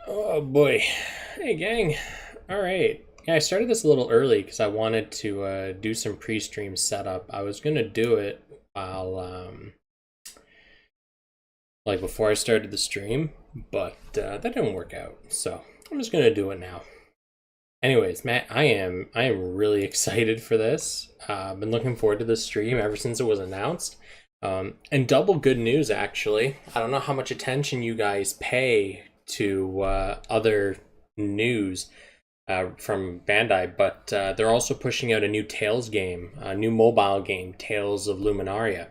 Oh boy. Hey gang. All right. Yeah, I started this a little early because I wanted to do some pre-stream setup. I was gonna do it while like before I started the stream, but that didn't work out. So I'm just gonna do it now. Anyways, Matt, I am really excited for this. I've been looking forward to this stream ever since it was announced. And double good news, actually. I don't know how much attention you guys pay to other news from Bandai, but they're also pushing out a new Tales game, a new mobile game, Tales of Luminaria.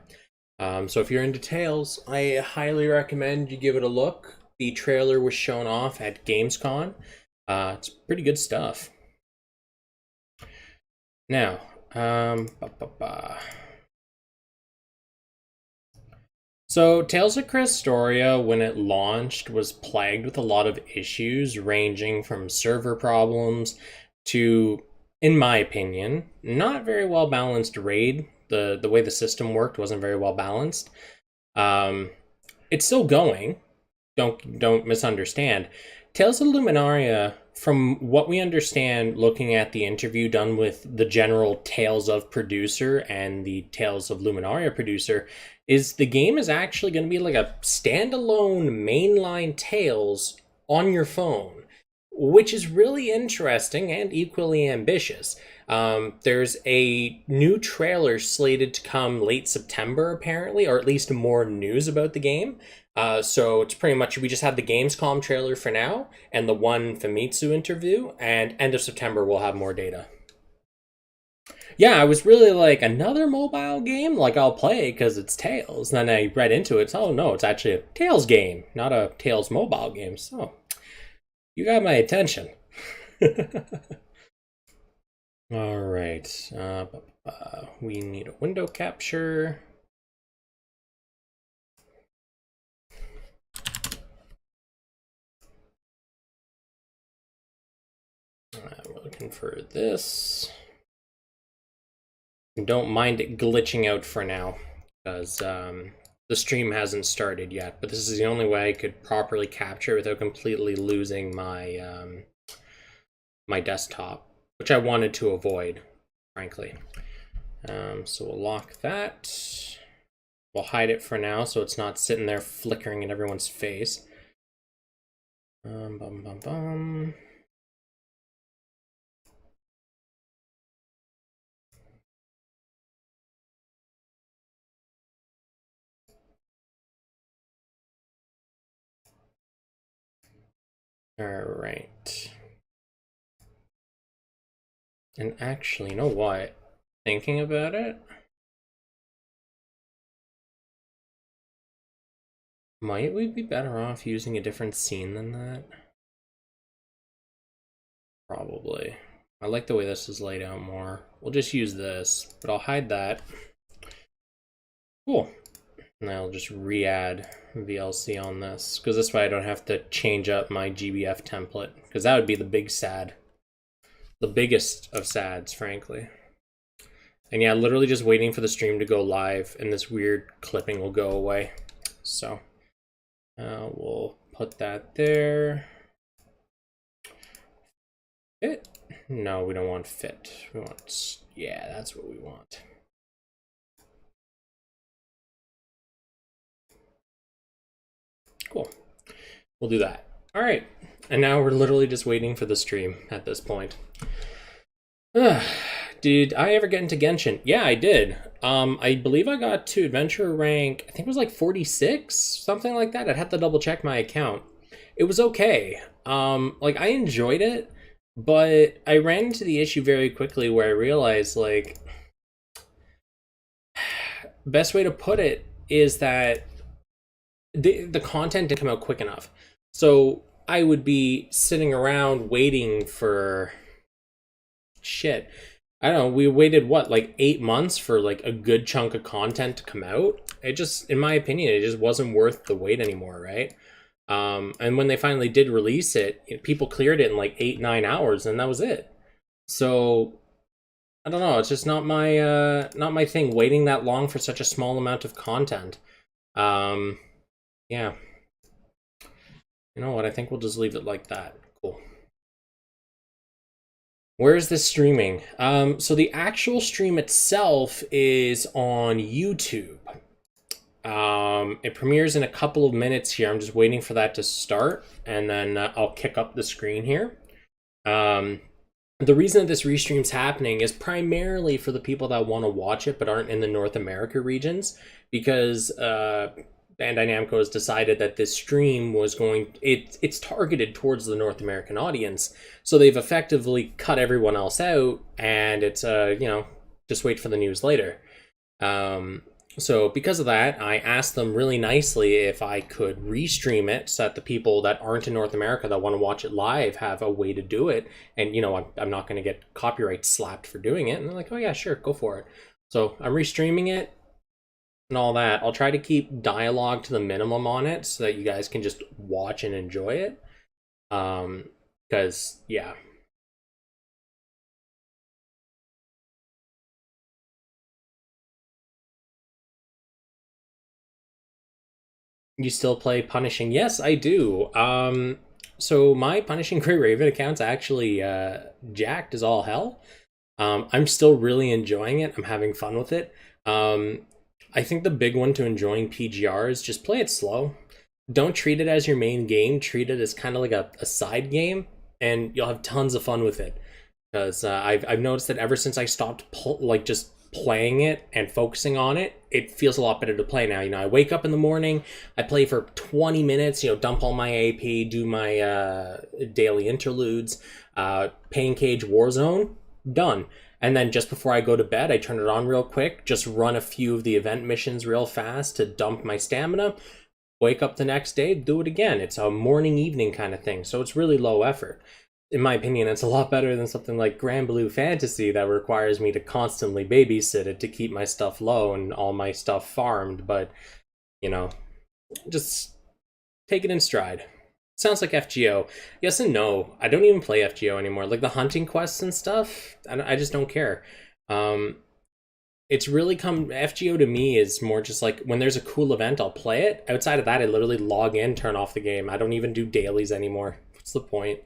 So if you're into Tales, I highly recommend you give it a look. The trailer was shown off at Gamescom. It's pretty good stuff. Now, so Tales of Crestoria, when it launched, was plagued with a lot of issues, ranging from server problems to, in my opinion, not very well balanced raid. The way the system worked wasn't very well balanced. It's still going. Don't misunderstand. Tales of Luminaria, from what we understand, looking at the interview done with the general Tales of producer and the Tales of Luminaria producer, is the game is actually going to be like a standalone mainline Tales on your phone, which is really interesting and equally ambitious. There's a new trailer slated to come late September, apparently, or at least more news about the game. So it's pretty much we just have the Gamescom trailer for now and the one Famitsu interview, and end of September we'll have more data. Yeah, I was really like another mobile game. Like I'll play because it's Tales. And then I read into it. Oh no, it's actually a Tales game, not a Tales mobile game. So you got my attention. All right. We need a window capture. We're looking for this. Don't mind it glitching out for now, because the stream hasn't started yet. But this is the only way I could properly capture without completely losing my my desktop, which I wanted to avoid, frankly. So we'll lock that. We'll hide it for now so it's not sitting there flickering in everyone's face. Bum, bum, bum. All right. And actually, you know what? Thinking about it, might we be better off using a different scene than that? Probably. I like the way this is laid out more. We'll just use this, but I'll hide that. Cool. And I'll just re-add VLC on this, because this way I don't have to change up my GBF template, because that would be the big sad. The biggest of sads, frankly. And yeah, literally just waiting for the stream to go live, and this weird clipping will go away. So we'll put that there. Fit? No, we don't want fit. We want, yeah, that's what we want. Cool. We'll do that. All right. And now we're literally just waiting for the stream at this point. Did I ever get into Genshin? Yeah, I did. I believe I got to adventure rank, I think it was like 46, something like that. I'd have to double check my account. It was okay. Like I enjoyed it, but I ran into the issue very quickly where I realized like best way to put it is that the content didn't come out quick enough. So I would be sitting around waiting for shit. I don't know, we waited what, like 8 months for like a good chunk of content to come out. It just, in my opinion, it just wasn't worth the wait anymore, right? And when they finally did release it, people cleared it in like 8-9 hours, and that was it. So I don't know, it's just not my thing waiting that long for such a small amount of content. Yeah. You know what? I think we'll just leave it like that. Cool. Where is this streaming? So the actual stream itself is on YouTube. It premieres in a couple of minutes here. I'm just waiting for that to start, and then I'll kick up the screen here. The reason that this restream's happening is primarily for the people that want to watch it but aren't in the North America regions, because Bandai Namco has decided that this stream was it's targeted towards the North American audience, so they've effectively cut everyone else out, and it's just wait for the news later. So because of that, I asked them really nicely if I could restream it so that the people that aren't in North America that want to watch it live have a way to do it. And, I'm not going to get copyright slapped for doing it. And they're like, oh yeah, sure, go for it. So I'm restreaming it and all that. I'll try to keep dialogue to the minimum on it so that you guys can just watch and enjoy it. Because, yeah. You still play Punishing? Yes, I do. So my Punishing Grey Raven account's actually jacked as all hell. I'm still really enjoying it. I'm having fun with it. I think the big one to enjoying PGR is just play it slow. Don't treat it as your main game. Treat it as kind of like a side game, and you'll have tons of fun with it. Because I've noticed that ever since I stopped just playing it and focusing on it, it feels a lot better to play now. I wake up in the morning, I play for 20 minutes, dump all my AP, do my daily interludes, Pain Cage Warzone, done. And then just before I go to bed, I turn it on real quick, just run a few of the event missions real fast to dump my stamina, wake up the next day, do it again. It's a morning evening kind of thing, so it's really low effort. In my opinion, it's a lot better than something like Grand Blue Fantasy that requires me to constantly babysit it to keep my stuff low and all my stuff farmed, but, just take it in stride. Sounds like FGO. Yes and no. I don't even play FGO anymore. Like the hunting quests and stuff, I just don't care. It's really FGO to me is more just like when there's a cool event, I'll play it. Outside of that, I literally log in, turn off the game. I don't even do dailies anymore. What's the point?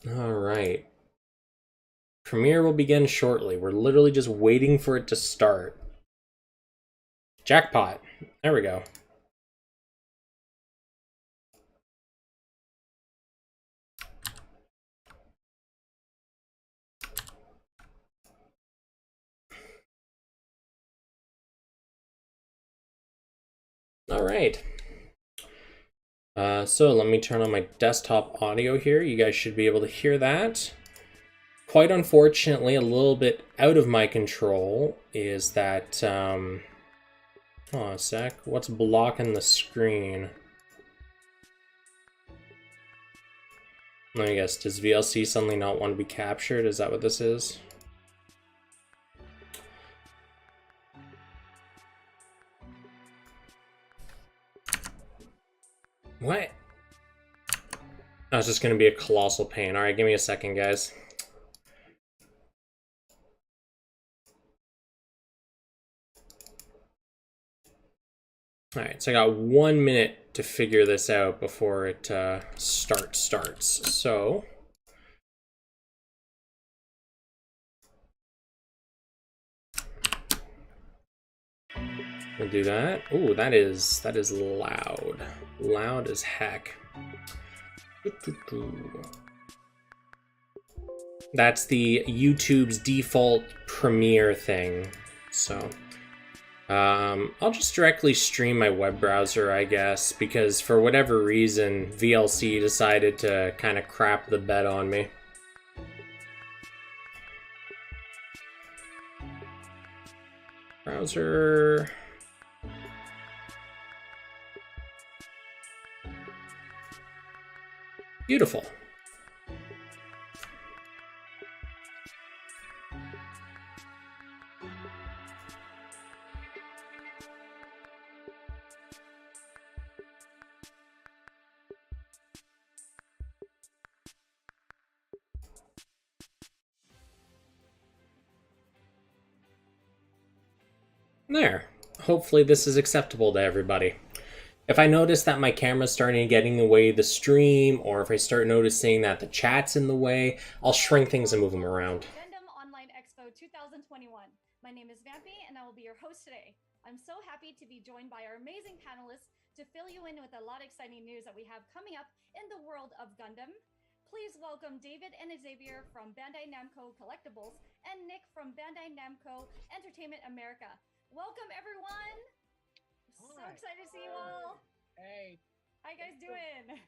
All right. Premiere will begin shortly. We're literally just waiting for it to start. Jackpot. There we go. All right. So let me turn on my desktop audio here. You guys should be able to hear that. Quite unfortunately, a little bit out of my control is that, hold on a sec, what's blocking the screen? Let me guess, does VLC suddenly not want to be captured? Is that what this is? What? Oh, it's just going to be a colossal pain. All right, give me a second, guys. All right, so I got 1 minute to figure this out before it starts. So we'll do that. Ooh, that is loud. Loud as heck. That's the YouTube's default premiere thing. So I'll just directly stream my web browser, I guess, because for whatever reason, VLC decided to kind of crap the bed on me. Browser. Beautiful. There. hopefully this is acceptable to everybody. If I notice that my camera's starting to get in the way of the stream, or if I start noticing that the chat's in the way, I'll shrink things and move them around. Gundam Online Expo 2021. My name is Vampy, and I will be your host today. I'm so happy to be joined by our amazing panelists to fill you in with a lot of exciting news that we have coming up in the world of Gundam. Please welcome David and Xavier from Bandai Namco Collectibles and Nick from Bandai Namco Entertainment America. Welcome, everyone! So excited to see you all. Hey. How you guys doing?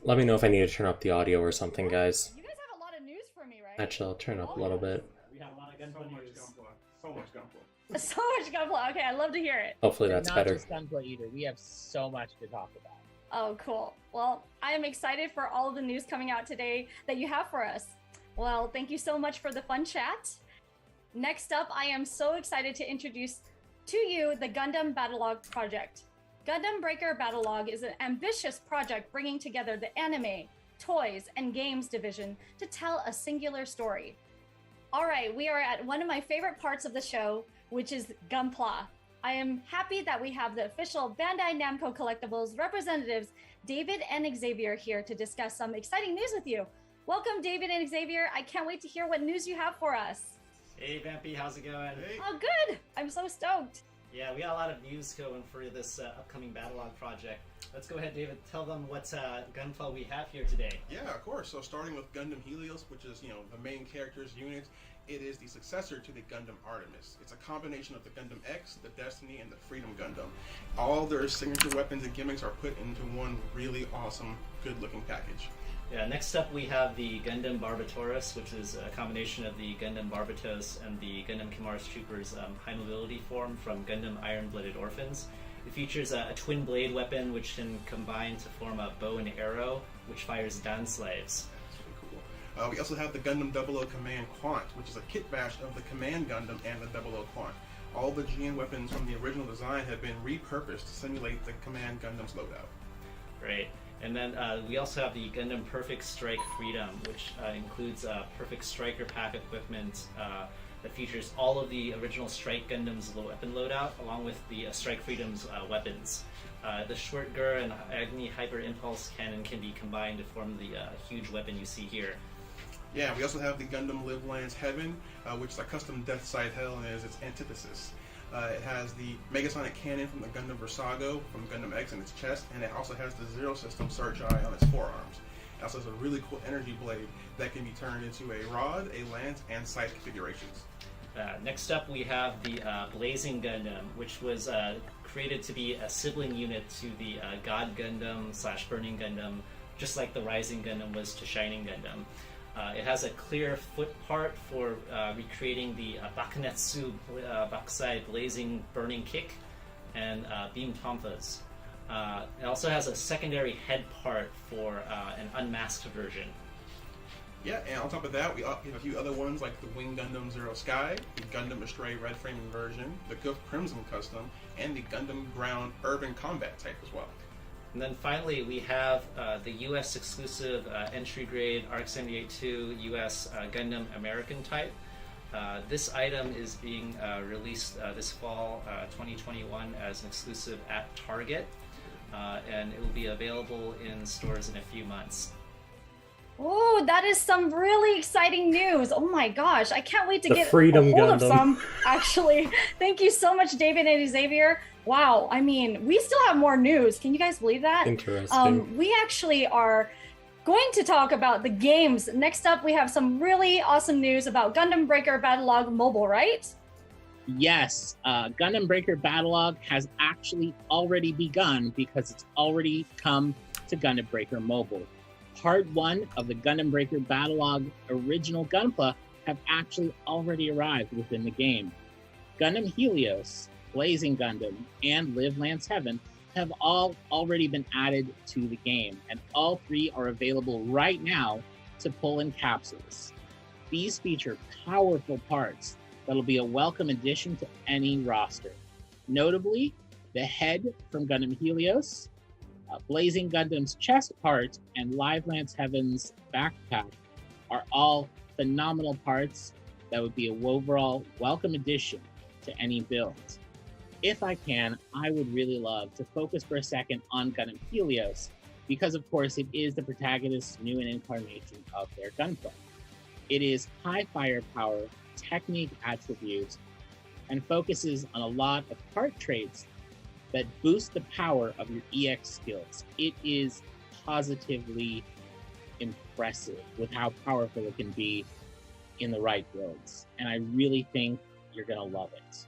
Let me know if I need to turn up the audio or something, guys. You guys have a lot of news for me, right? Actually, I'll turn up a little bit. We have a lot of Gunpla news. So much Gunpla. So much Gunpla. Okay, I'd love to hear it. Hopefully that's better. Not just Gunpla either. We have so much to talk about. Oh, cool. Well, I am excited for all of the news coming out today that you have for us. Well, thank you so much for the fun chat. Next up, I am so excited to introduce to you the Gundam Battlelog project. Gundam Breaker Battlelog is an ambitious project bringing together the anime, toys, and games division to tell a singular story. All right, we are at one of my favorite parts of the show, which is Gunpla. I am happy that we have the official Bandai Namco Collectibles representatives, David and Xavier, here to discuss some exciting news with you. Welcome, David and Xavier. I can't wait to hear what news you have for us. Hey Vampy, how's it going? Hey. Oh, good. I'm so stoked. Yeah, we got a lot of news going for this upcoming Battlelog project. Let's go ahead, David. Tell them what Gunpla we have here today. Yeah, of course. So starting with Gundam Helios, which is, the main character's unit, it is the successor to the Gundam Artemis. It's a combination of the Gundam X, the Destiny, and the Freedom Gundam. All their signature weapons and gimmicks are put into one really awesome, good-looking package. Yeah, next up we have the Gundam Barbatorus, which is a combination of the Gundam Barbatos and the Gundam Kimars Troopers high mobility form from Gundam Iron-Blooded Orphans. It features a twin blade weapon which can combine to form a bow and arrow, which fires down slaves. That's really cool. We also have the Gundam 00 Command Quant, which is a kit bash of the Command Gundam and the 00 Quant. All the GN weapons from the original design have been repurposed to simulate the Command Gundam's loadout. Great. And then we also have the Gundam Perfect Strike Freedom, which includes Perfect Striker pack equipment that features all of the original Strike Gundam's weapon loadout, along with the Strike Freedom's weapons. The Short Gur and Agni Hyper Impulse Cannon can be combined to form the huge weapon you see here. Yeah, we also have the Gundam Live Lands Heaven, which is a custom Death Side Hell and is its antithesis. It has the Megasonic Cannon from the Gundam Versago from Gundam X in its chest, and it also has the Zero System Search Eye on its forearms. It also has a really cool energy blade that can be turned into a rod, a lance, and sight configurations. Next up we have the Blazing Gundam, which was created to be a sibling unit to the God Gundam / Burning Gundam, just like the Rising Gundam was to Shining Gundam. It has a clear foot part for recreating the Bakunetsu Bakusai Blazing Burning Kick and Beam Tonfas. It also has a secondary head part for an unmasked version. Yeah, and on top of that, we have a few other ones like the Wing Gundam Zero Sky, the Gundam Astray Red Framing version, the Goof Crimson Custom, and the Gundam Ground Urban Combat type as well. And then finally, we have the U.S. exclusive entry grade ARC 78-2 U.S. Gundam American type. This item is being released this fall 2021 as an exclusive at Target, and it will be available in stores in a few months. Oh, that is some really exciting news. Oh my gosh, I can't wait to get Freedom a hold Gundam. of some, actually. Thank you so much, David and Xavier. Wow, I mean, we still have more news. Can you guys believe that? Interesting. We actually are going to talk about the games. Next up, we have some really awesome news about Gundam Breaker Battlelog Mobile, right? Yes, Gundam Breaker Battlelog has actually already begun because it's already come to Gundam Breaker Mobile. Part 1 of the Gundam Breaker Battlelog original Gunpla have actually already arrived within the game. Gundam Helios, Blazing Gundam, and Live Lands Heaven have all already been added to the game, and all 3 are available right now to pull in capsules. These feature powerful parts that'll be a welcome addition to any roster. Notably, the head from Gundam Helios, Blazing Gundam's chest part, and Live Lands Heaven's backpack are all phenomenal parts that would be an overall welcome addition to any build. if I can, I would really love to focus for a second on Gundam Helios, because of course it is the protagonist's new incarnation of their gunplay. It is high firepower, technique attributes, and focuses on a lot of part traits that boost the power of your EX skills. It is positively impressive with how powerful it can be in the right builds, and I really think you're gonna love it.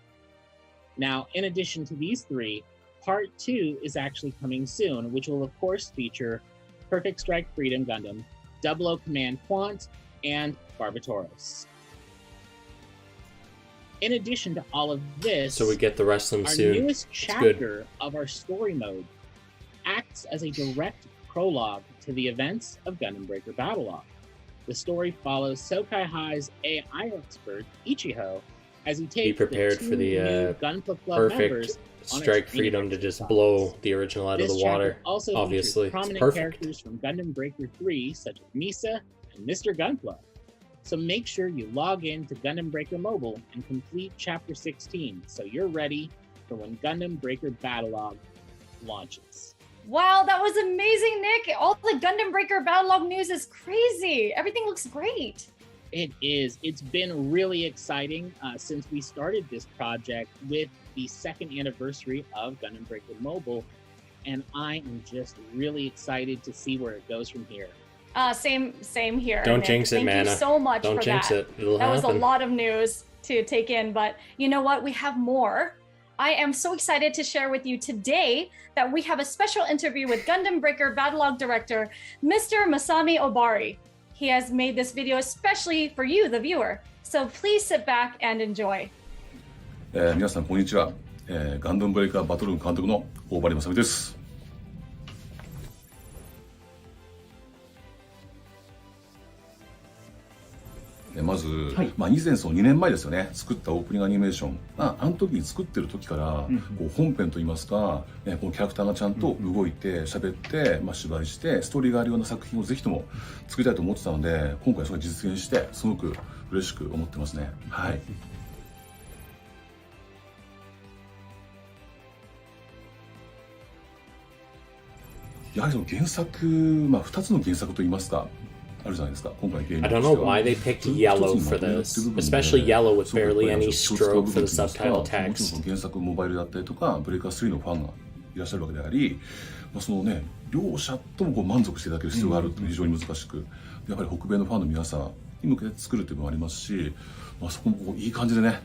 Now, in addition to these three, Part 2 is actually coming soon, which will of course feature Perfect Strike Freedom Gundam, 00 Command Quant, and Barbatoros. In addition to all of this, So we get the rest of them our soon. newest It's chapter of our story mode acts as a direct prologue to the events of Gundam Breaker Battlelog. The story follows Sokai High's AI expert, Ichiho, as he takes prepared the two for the, new Gunpla Club perfect members on a Strike training Freedom to just exercise. blow the original out of This the water. chapter also Obviously, features it's prominent perfect. characters from Gundam Breaker 3, such as Misa and Mr. Gunpla. So make sure you log in to Gundam Breaker Mobile and complete Chapter 16, so you're ready for when Gundam Breaker Battlelog launches. Wow, that was amazing, Nick. All the Gundam Breaker Battlelog news is crazy. Everything looks great. It is. It's been really exciting since we started this project with the second anniversary of Gundam Breaker Mobile, and I am just really excited to see where it goes from here. Same here. Don't Nick. jinx it, Thank Mana. you so much Don't for jinx that. it. It'll That was a happen. lot of news to take in, but you know what? We have more. I am so excited to share with you today that we have a special interview with Gundam Breaker Battlelog director, Mr. Masami Obari. He has made this video especially for you, the viewer. So please sit back and enjoy. 皆さんこんにちは、ガンダムブレイカーバトル監督の大張正美です。まず、以前その2年前ですよね、作ったオープニングアニメーション、あの時に作ってる時から、こう本編といいますか、このキャラクターがちゃんと動いて喋って、芝居してストーリーがあるような作品をぜひとも作りたいと思ってたので、今回それが実現してすごく嬉しく思ってますね。はい。やはりその原作、2つの原作といいますか、あるじゃないですか。今回ゲーム I don't know why they picked yellow for this, especially yellow with barely any stroke for the subtitle もちろん text. 原作モバイルだったりとか、ブレイカー3のファンがいらっしゃるわけであり、そのね、両者ともこう満足していただける必要があるっていうのは非常に難しく、やっぱり北米のファンの皆さんに向けて作るっていうのもありますし、そこもこういい感じでね、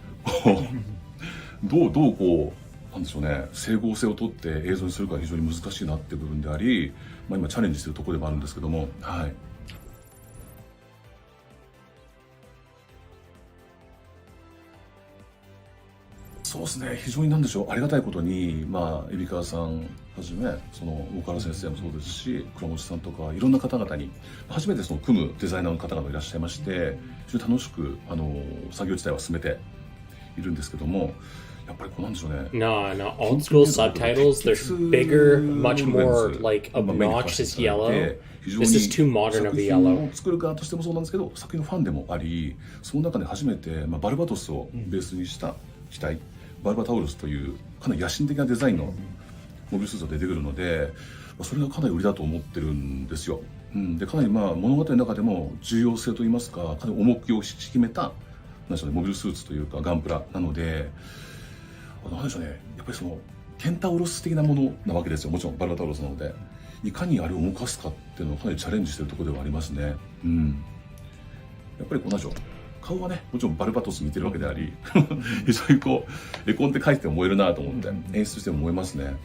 どうこう、なんでしょうね、整合性をとって映像にするか非常に難しいなっていう部分であり、今チャレンジしているところでもあるんですけども、はい。そうですね、非常になんでしょう、ありがたいことに、海老川さんはじめ、その大川先生もそうですし、倉持さんとか、いろんな方々に、初めてその組むデザイナーの方々がいらっしゃいまして、非常に楽しく作業自体は進めているんですけども、やっぱりこうなんでしょうね。No, old school subtitles, they're bigger, much more like obnoxious yellow. This is too modern of a yellow. 作る側としてもそうなんですけど、作品のファンでもあり、その中で初めて、バルバトスをベースにした機体、バルバタウルスというかなり野心的なデザインのモビルスーツが出てくるので、それがかなり売りだと思ってるんですよ。でかなり物語の中でも重要性といいますか、かなり重きを引き決めたなんでしょうね、モビルスーツというかガンプラなので、なんでしょうね、やっぱりそのケンタウロス的なものなわけですよ。もちろんバルバタウロスなので、いかにあれを動かすかっていうのをかなりチャレンジしてるところではありますね。やっぱりこうなんでしょう、顔はね、もちろんバルバトスに似てるわけであり、非常にこう絵コンテ書いても燃えるなと思って、演出しても燃えますね。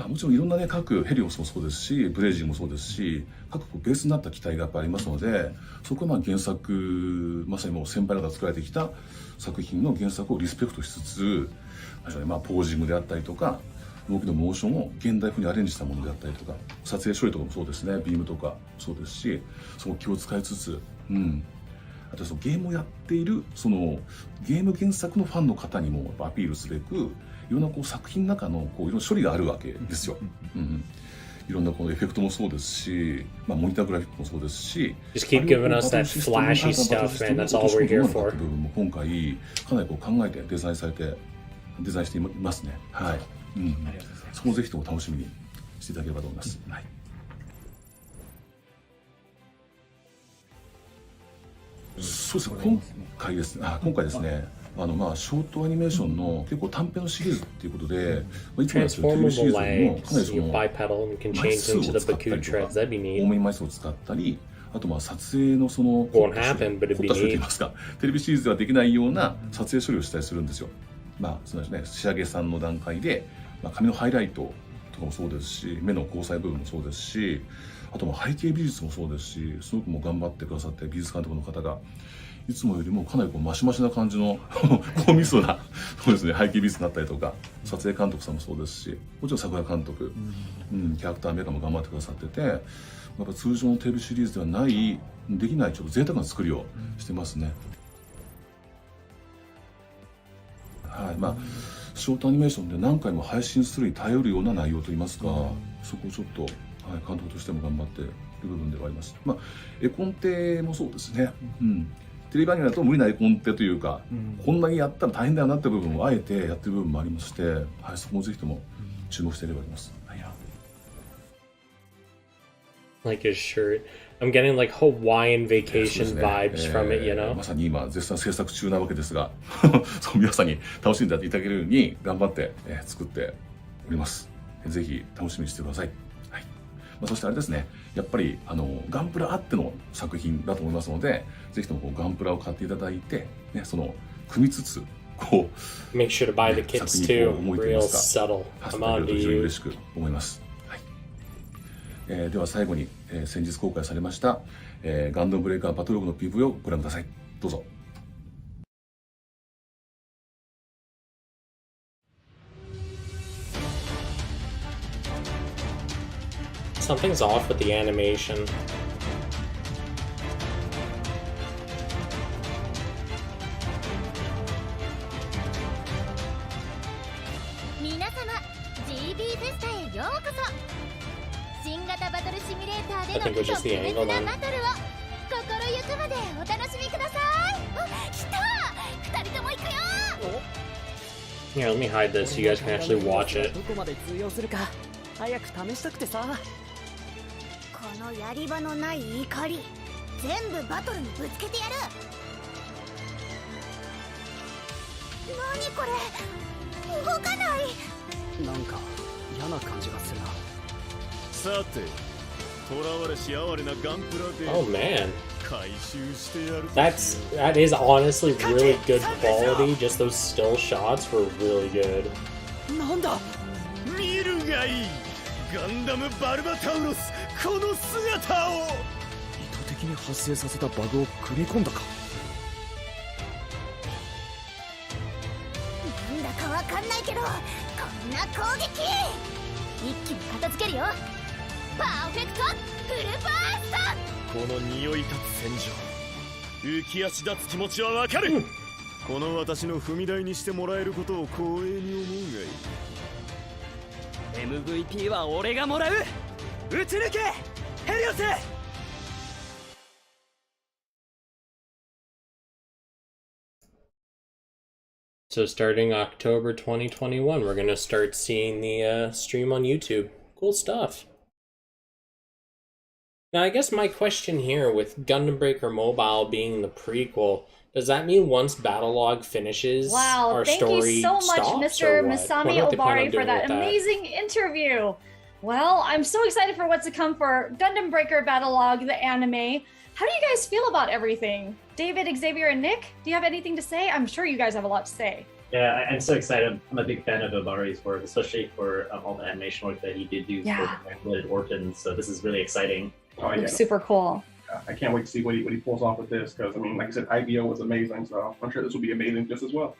もちろんいろんなね、各ヘリオスもそうですし、ブレイジーもそうですし、各ベースになった機体がやっぱりありますので、そこは原作、まさにもう先輩方が作られてきた作品の原作をリスペクトしつつ、ポージングであったりとか、動きのモーションを現代風にアレンジしたものであったりとか、撮影処理とかもそうですね、ビームとかそうですし、その気を使いつつ、あとそのゲームをやっているそのゲーム原作のファンの方にもアピールすべく、いろんなこう作品の中のこういろんな処理があるわけですよ。いろんなこのエフェクトもそうですし、モニターグラフィックもそうですし、 Just keep giving us that flashy stuff, man. That's all we're here for. 部分も今回かなりこう考えてデザインされてデザインしていますね。はい。うん。ありがとうございます。そこをぜひとも楽しみにしていただければと思います。はい。そうですね。今回ですね。まあショートアニメーションの結構短編のシリーズっていうことで、いつもやってるテレビシリー Transformable ズよりもかなり legs, そ you の bipedal and can 枚 change 数を into the 使ったり Baku とか、 treads. That'd be 多 neat. めに枚数を使ったり、あとまあ撮影のその Won't happen, but it'd 凝 be った処理といい neat. ますか、テレビシリーズではできないような撮影処理をしたりするんですよ。まあそうですね、仕上げさんの段階で、まあ、髪のハイライトとかもそうですし、目の交際部分もそうですし、あと背景美術もそうですし、すごくもう頑張ってくださって美術監督の方がいつもよりもかなりこうマシマシな感じの高密度なそうですね、背景美術になったりとか、撮影監督さんもそうですし、もちろん桜監督、キャラクターメーカーも頑張ってくださってて、やっぱ通常のテレビシリーズではないできないちょっと贅沢な作りをしてますね。はい、まあショートアニメーションで何回も配信するに耐えうるような内容といいますか、そこをちょっと、はい、監督としても頑張っている部分ではあります。まあ絵コンテもそうですね。テレビアニメだと無理な絵コンテというか、こんなにやったら大変だよなって部分をあえてやってる部分もありまして、はい、そこもぜひとも注目していればいます。はい、Like his shirt. I'm getting like Hawaiian vacation vibes from it, you know? まさに今絶賛制作中なわけですがそう皆さんに楽しんでやっていただけるように頑張って、作っております。ぜひ楽しみにしてください。はい、そしてあれですね、やっぱりガンプラあっての作品だと思いますので、ぜひともこうガンプラを買っていただいて、ね、その組みつつこう Make sure to buy the ね kits 作品を too. 思いといい Real ますか、 subtle. 発 I'm 売 on と to 非常に you. 嬉しく思います。はい、では最後に、先日公開されました、ガンダムブレイカーバトルログの PV をご覧ください。どうぞ。Something's off with the animation. 皆様 GB フェスタへようこそ。新型バトルシミュレーターでの I think it was 特 just the 別 angle な then. バトルを心ゆくまでお楽しみください。来た、二人とも行くよ。 Here, let me hide this so you guys can actually watch it. どこまで通用するか早く試したくてさ。このやり場のない怒り、全部バトルにぶつけてやる。何これ、動かない。なんか嫌な感じがするな。さて、囚われし哀れなガンプラで Oh man. 回収してやる。 That is honestly really good quality. Just those still shots were really good. なんだ。見るがいい。ガンダムバルバタウロス、この姿を。意図的に発生させたバグを組み込んだか。なんだかわかんないけど、こんな攻撃一気に片付けるよ。パーフェクトフルバースト。この匂い立つ戦場、浮き足立つ気持ちはわかる。この私の踏み台にしてもらえることを光栄に思うがいい。 MVP は俺がもらう。撃ち抜けヘリオス。 So starting October 2021, we're gonna start seeing the stream on YouTube. Cool stuff. Now, I guess my question here with Gundam Breaker Mobile being the prequel, does that mean once Battlelog finishes, Wow, our thank story you so much, stops, Mr. or what? Masami What do they plan on Obari, for doing that with that? amazing interview. Well, I'm so excited for what's to come for Gundam Breaker Battlelog, the anime. How do you guys feel about everything? David, Xavier, and Nick, do you have anything to say? I'm sure you guys have a lot to say. Yeah, I'm so excited. I'm a big fan of Obari's work, especially for all the animation work that he did do Yeah. for Translated Orphans. So this is really exciting. Oh, yeah. Looks super cool. I can't wait to see what he pulls off with this, because I mean, like I said, IBO was amazing, so I'm sure this will be amazing just as well.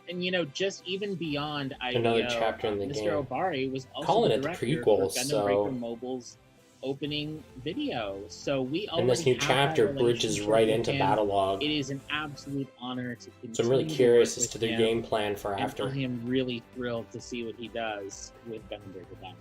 And you know, just even beyond IBO, Another chapter in the Mr. game. Obari was also Calling the it the director prequel, for Gundam so- Breaker Mobile's opening video. So we already And this new have that chapter bridges relationship right with into him. Battlelog. It is an absolute honor to continue. So I'm really to curious work as to with their him, game plan for and after. I am really thrilled to see what he does with Gundam Breaker Battlelog.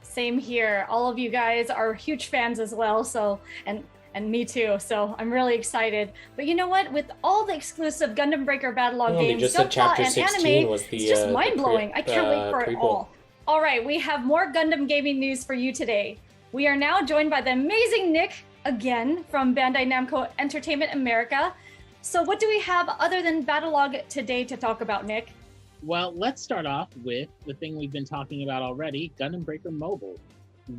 Same here. All of you guys are huge fans as well. So, and And me too. So I'm really excited. But you know what? With all the exclusive Gundam Breaker Battlelog Well, they games, just said subplot, chapter and 16 anime, was the it's just the mind blowing. I can't wait for it prequel. all. All right, we have more Gundam gaming news for you today. We are now joined by the amazing Nick again from Bandai Namco Entertainment America. So what do we have other than Battlelog today to talk about, Nick? Well, let's start off with the thing we've been talking about already, Gundam Breaker Mobile.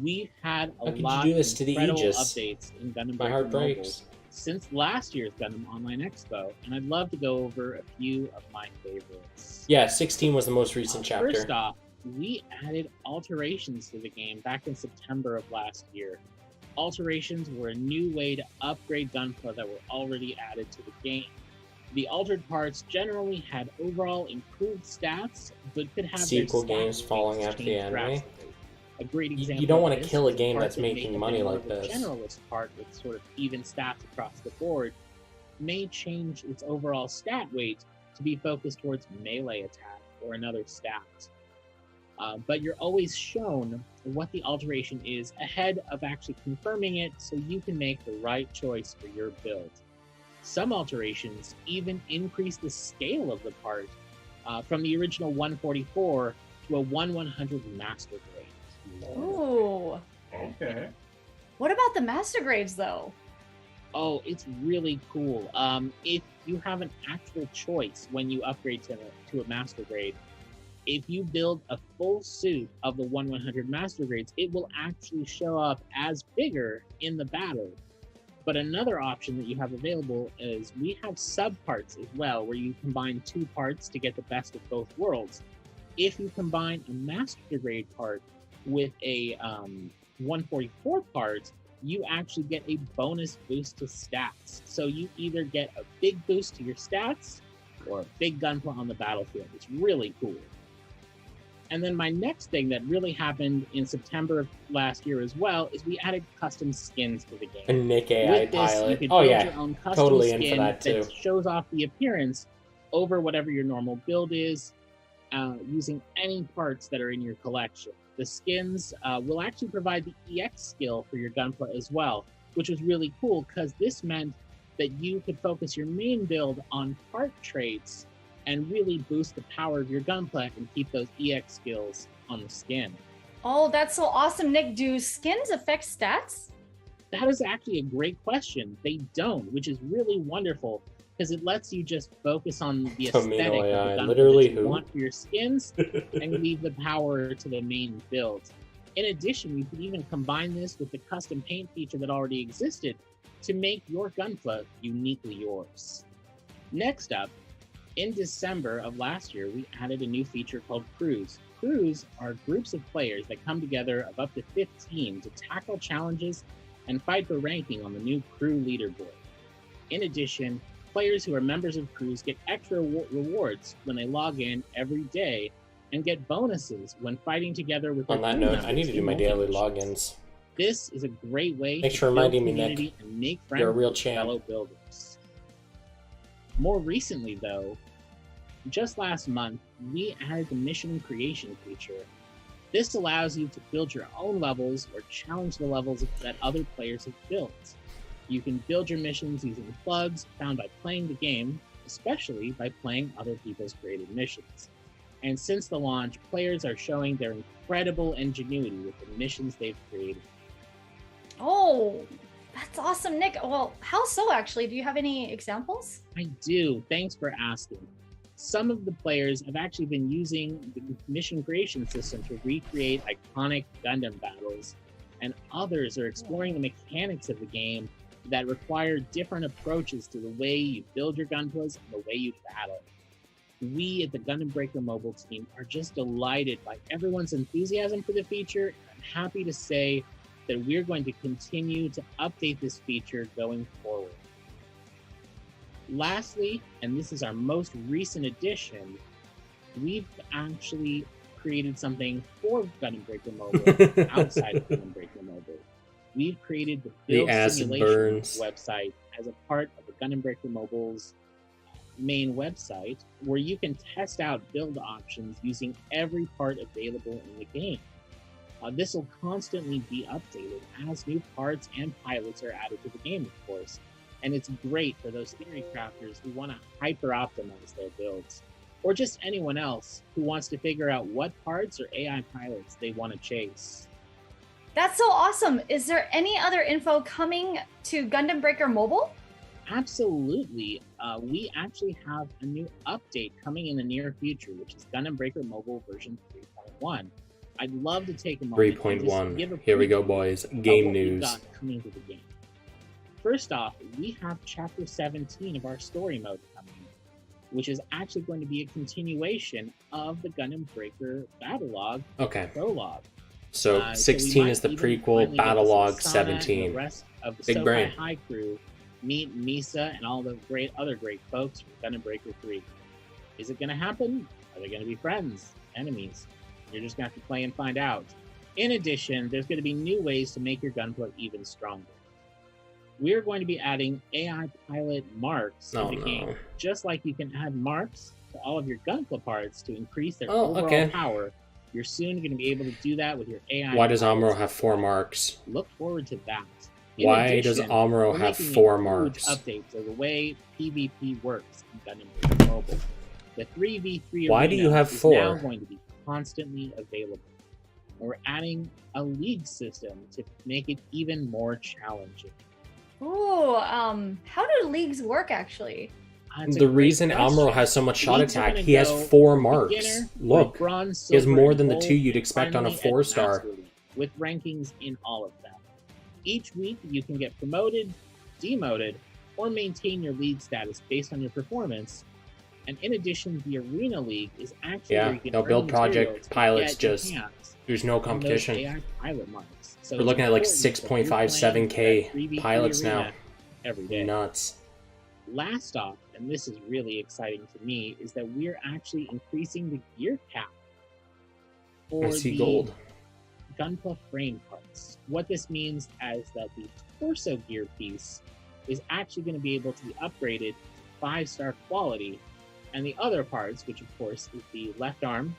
We've had a lot of incredible updates in Gundam Breaker Mobile since last year's Gundam Online Expo, and I'd love to go over a few of my favorites. Yeah, 16 was the most recent chapter. First off, we added alterations to the game back in September of last year. Alterations were a new way to upgrade Gunpla that were already added to the game. The altered parts generally had overall improved stats, but could have sequel their games falling after the anime. A great example. You don't want to kill a game that's making money like this. The generalist part with sort of even stats across the board may change its overall stat weight to be focused towards melee attack or another stat. But you're always shown what the alteration is ahead of actually confirming it, so you can make the right choice for your build. Some alterations even increase the scale of the part from the original 144 to a 1/100 master grade. Ooh. Okay. What about the master grades, though? Oh, it's really cool. If you have an actual choice when you upgrade to a master grade, if you build a full suit of the 1/100 master grades, it will actually show up as bigger in the battle. But another option that you have available is we have subparts as well, where you combine two parts to get the best of both worlds. If you combine a master grade part with a 144 part, you actually get a bonus boost to stats. So you either get a big boost to your stats or a big gunpla on the battlefield. It's really cool. And then my next thing that really happened in September of last year as well is we added custom skins to the game. A Nick AI With this, pilot. you can Oh build yeah, your own custom totally skin in for that too. shows off the appearance over whatever your normal build is, using any parts that are in your collection. The skins will actually provide the EX skill for your gunpla as well, which was really cool because this meant that you could focus your main build on part traits and really boost the power of your gunpla and keep those EX skills on the skin. Oh, that's so awesome, Nick. Do skins affect stats? That is actually a great question. They don't, which is really wonderful because it lets you just focus on the aesthetic of the gunpla that you want for your skins and leave the power to the main build. In addition, you can even combine this with the custom paint feature that already existed to make your gunpla uniquely yours. Next up, in December of last year, we added a new feature called Crews. Crews are groups of players that come together of up to 15 to tackle challenges and fight for ranking on the new crew leaderboard. In addition, players who are members of crews get extra rewards when they log in every day and get bonuses when fighting together with their On that crew note, members I need to do in my daily multi-missions. logins. This is a great way Thanks to for build reminding me, community Nick. and make friends You're a real with champ. fellow builders. More recently, though, just last month, we added the mission creation feature. This allows you to build your own levels or challenge the levels that other players have built. You can build your missions using plugs found by playing the game, especially by playing other people's created missions. And since the launch, players are showing their incredible ingenuity with the missions they've created. Oh, that's awesome, Nick. Well, how so, actually? Do you have any examples? I do. Thanks for asking. Some of the players have actually been using the mission creation system to recreate iconic Gundam battles, and others are exploring the mechanics of the game that require different approaches to the way you build your gunplas and the way you battle. We at the Gundam Breaker Mobile team are just delighted by everyone's enthusiasm for the feature, and I'm happy to say that we're going to continue to update this feature going forward. Lastly, and this is our most recent addition, we've actually created something for Gundam Breaker Mobile outside of Gundam Breaker Mobile. We've created the build simulation website as a part of the Gundam Breaker Mobile's main website, where you can test out build options using every part available in the game. This will constantly be updated as new parts and pilots are added to the game, of course. And it's great for those theory crafters who want to hyper optimize their builds, or just anyone else who wants to figure out what parts or AI pilots they want to chase. That's so awesome. Is there any other info coming to Gundam Breaker Mobile? Absolutely. We actually have a new update coming in the near future, which is Gundam Breaker Mobile version 3.1. I'd love to take a moment and just 3.1. Here we go, boys. Game news. Coming to the game. First off, we have Chapter 17 of our story mode coming, which is actually going to be a continuation of the Gundam Breaker Battlelog prologue. So 16 is the prequel, Battlelog 17. The rest of the Big brain. High crew meet Misa and all the other great folks from Gundam Breaker 3. Is it going to happen? Are they going to be friends, enemies? You're just going to have to play and find out. In addition, there's going to be new ways to make your gunpla even stronger. We're going to be adding AI pilot marks in the game, just like you can add marks to all of your gunpla parts to increase their overall power. You're soon going to be able to do that with your AI. Why does Amuro have 4 marks? Look forward to that. Why does Amuro have 4 marks? Updates of the way PvP works in Gundam Breaker Mobile. The 3v3 Why do you have 4? Is now going to be constantly available. We're adding a league system to make it even more challenging. Ooh, how do leagues work actually? The reason Amuro has so much shot attack, he has 4 marks. Look, he has more than the 2 you'd expect on a 4-star. With rankings in all of them. Each week you can get promoted, demoted, or maintain your league status based on your performance. And in addition, the Arena League is actually where you can they'll build project pilots, just there's no competition. AI pilot marks. So we're looking at like 6.57k pilots now. Every day. Nuts. Last off, and this is really exciting to me, is that we're actually increasing the gear cap for the gold gunpla frame parts. What this means is that the torso gear piece is actually going to be able to be upgraded to 5-star quality, and the other parts, which of course is the left arm,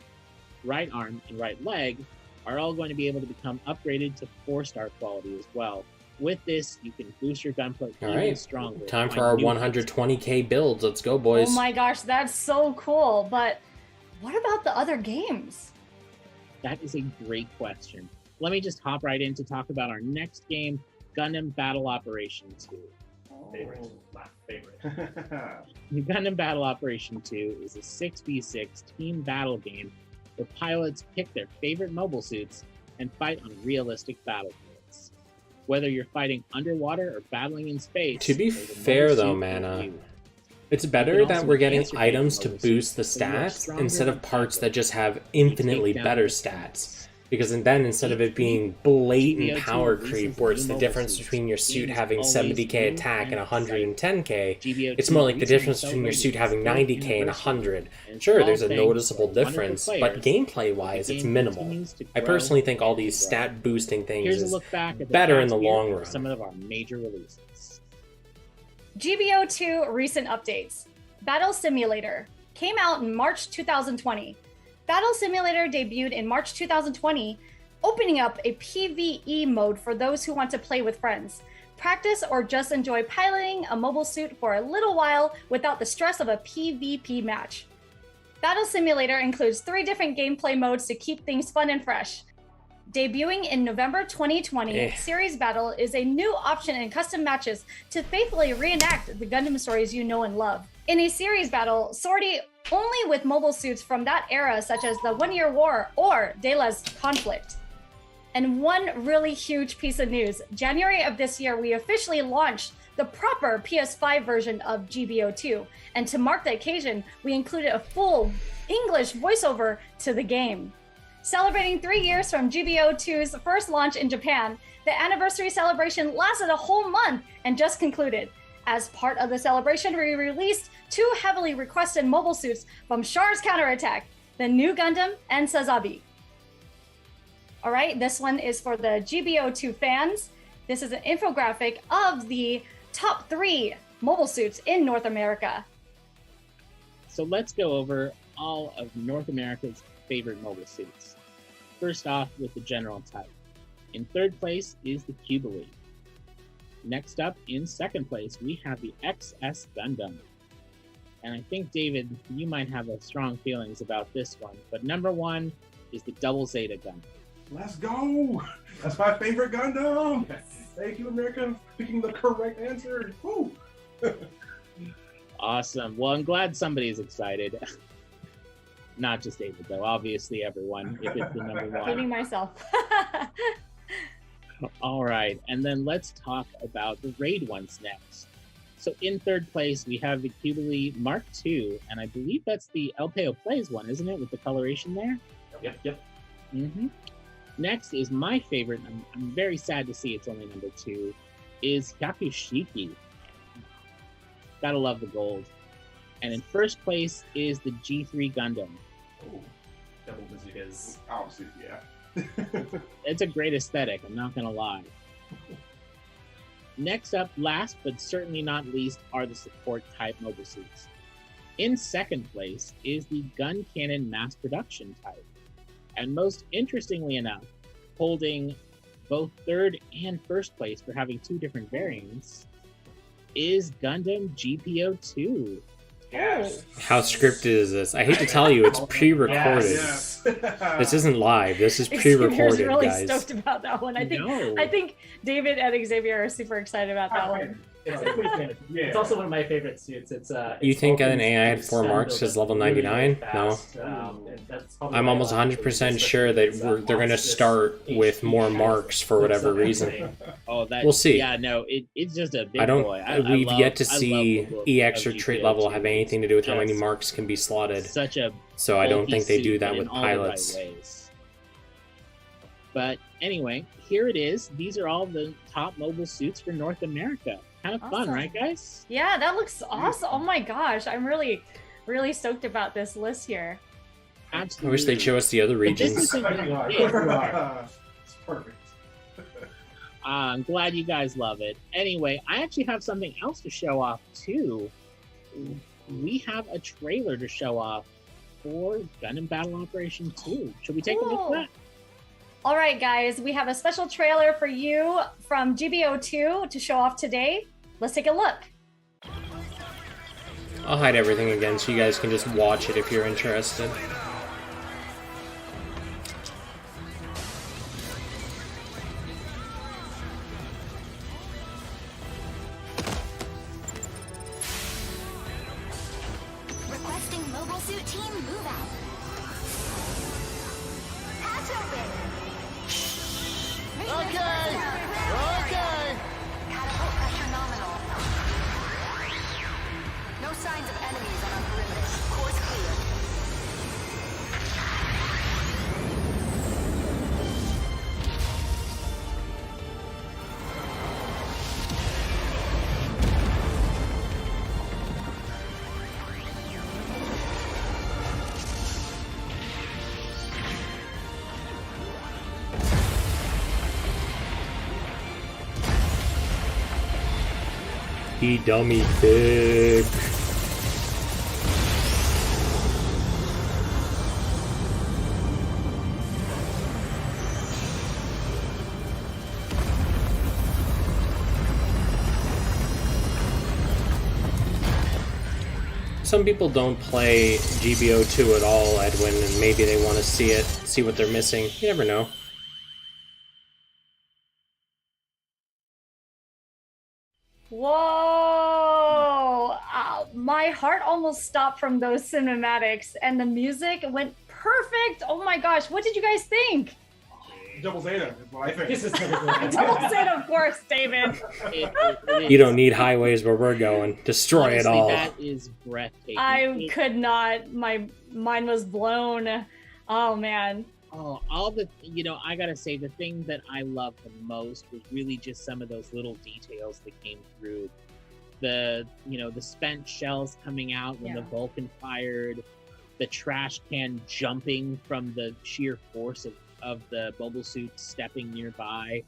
and right leg, are all going to be able to become upgraded to 4-star quality as well. With this, you can boost your gunpla even stronger. Time for our 120k builds. Let's go, boys. Oh my gosh, that's so cool. But what about the other games? That is a great question. Let me just hop right in to talk about our next game, Gundam Battle Operation 2. My favorite. Gundam Battle Operation 2 is a 6v6 team battle game where pilots pick their favorite mobile suits and fight on realistic battlefields. Whether you're fighting underwater or battling in space. To be fair though, Mana, it's better that we're getting items to boost the stats instead of parts that just have infinitely better stats. Because then instead of it being blatant power creep where it's the difference between your suit having 70k attack and 110k, it's more like the difference between your suit having 90k and 100. Sure, there's a noticeable difference, but gameplay-wise, it's minimal. I personally think all these stat boosting things is better in the long run. Some of our major releases. GBO 2 recent updates. Battle Simulator came out in March 2020. Battle Simulator debuted in March 2020, opening up a PvE mode for those who want to play with friends, practice, or just enjoy piloting a mobile suit for a little while without the stress of a PvP match. Battle Simulator includes 3 different gameplay modes to keep things fun and fresh. Debuting in November 2020, Series Battle is a new option in custom matches to faithfully reenact the Gundam stories you know and love. In a Series Battle, sortie only with mobile suits from that era, such as the One-Year War or Dela's Conflict. And one really huge piece of news. January of this year, we officially launched the proper PS5 version of GBO2. And to mark the occasion, we included a full English voiceover to the game. Celebrating 3 years from GBO2's first launch in Japan, the anniversary celebration lasted a whole month and just concluded. As part of the celebration, we released 2 heavily requested mobile suits from Char's Counterattack, the New Gundam and Sazabi. All right, this one is for the GBO2 fans. This is an infographic of the top 3 mobile suits in North America. So let's go over all of North America's favorite mobile suits. first off with the general type. In third place is the Jubilee. Next up, in second place, we have the XS Gundam. And I think, David, you might have strong feelings about this one. But number one is the Double Zeta Gundam. Let's go! That's my favorite Gundam! Thank you, America, for picking the correct answer. Woo! Awesome. Well, I'm glad somebody's excited. Not just David, though. Obviously, everyone, if it's the number one. Including myself. All right, and then let's talk about the raid ones next. So in third place, we have the Jubilee Mark II, and I believe that's the El Peo Plays one, isn't it, with the coloration there? Yep. Mm-hmm. Next is my favorite, and I'm very sad to see it's only number 2, is Hyakushiki. Gotta love the gold. And in first place is the G3 Gundam. Oh, double bazookas. Obviously, yeah. It's a great aesthetic, I'm not gonna lie. Next up, last but certainly not least, are the support type mobile suits. In second place is the gun cannon mass production type. And most interestingly enough, holding both third and first place for having 2 different variants, is Gundam GPO2. Yes. How scripted is this? I hate to tell you, it's pre-recorded. Yes. This isn't live. This is Xavier's pre-recorded, really guys. stoked about that one. I No. think David and Xavier are super excited about that one. It's also one of my favorite suits. You think an open AI had 4 to marks send is level really 99? fast. No. And that's probably I'm why almost a lot of 100% people sure that use they're going to monstrous start with HP more has marks for whatever reason. Oh, that, We'll see. Yeah, no, it's just a big I don't. boy. We've yet to I love see the look EX of or trait GPO2. level have anything to do with how many Just marks can be slotted. Such a So I don't bulky think they suit, do but that in with all the right pilots. ways. But anyway, here it is. These are all the top mobile suits for North America. Kind of fun, Awesome. right, guys? Yeah, that looks awesome. Oh my gosh, I'm really, really stoked about this list here. I Absolutely. wish they'd show us the other But this regions. isn't You are. it. You are. It's perfect. I'm glad you guys love it. Anyway, I actually have something else to show off too. We have a trailer to show off for Gundam Battle Operation 2. Should we take a look Cool. at that? All right, guys, we have a special trailer for you from GBO2 to show off today. Let's take a look. I'll hide everything again so you guys can just watch it if you're interested. Requesting mobile suit team move out. Hatch open. Okay. Catapult pressure nominal. No signs of enemies on our perimeter. Course clear. He dummy thick. Some people don't play GBO2 at all, Edwin, and maybe they want to see it, see what they're missing. You never know. Whoa! My heart almost stopped from those cinematics, and the music went perfect. Oh my gosh, what did you guys think? Double Zeta is what I think. This is Double Zeta, of course, David. You don't need highways where we're going. Destroy Honestly, it all. that is breathtaking. I could not. My mind was blown. Oh man. Oh, all the, I gotta say, the thing that I loved the most was really just some of those little details that came through. The spent shells coming out when the Yeah. Vulcan fired, the trash can jumping from the sheer force of the mobile suit stepping nearby.